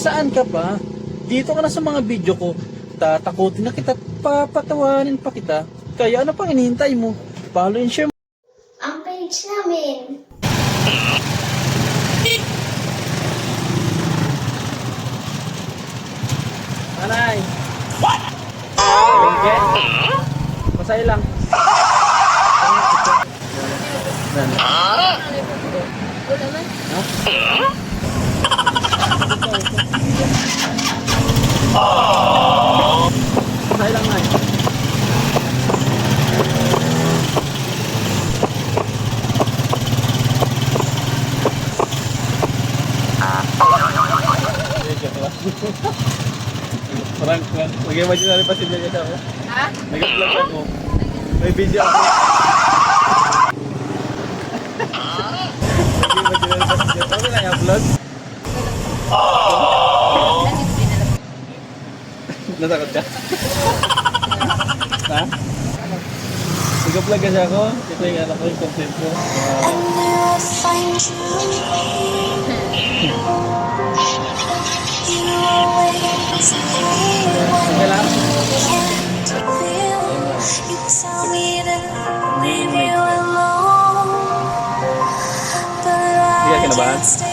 Saan ka pa? Dito ka na sa mga video ko. Tatakutin na kita, papatawanin pa kita. Kaya ano pang hinihintay mo? Follow and share. Ang page namin. Anay! What? Okay. Masaya lang. Masaya lang, Nay. Parang mag-imaginary pa si Jaya siya ako. Ha? Nag-vlog ako. May video ako. Mag-imaginary pa si Jaya. Ano na yung vlog? Natakot ka? Ha? Nag-vlog kasi ako. Ito yung anak ko, yung content ko. Sige lang. Sige, kinabahan?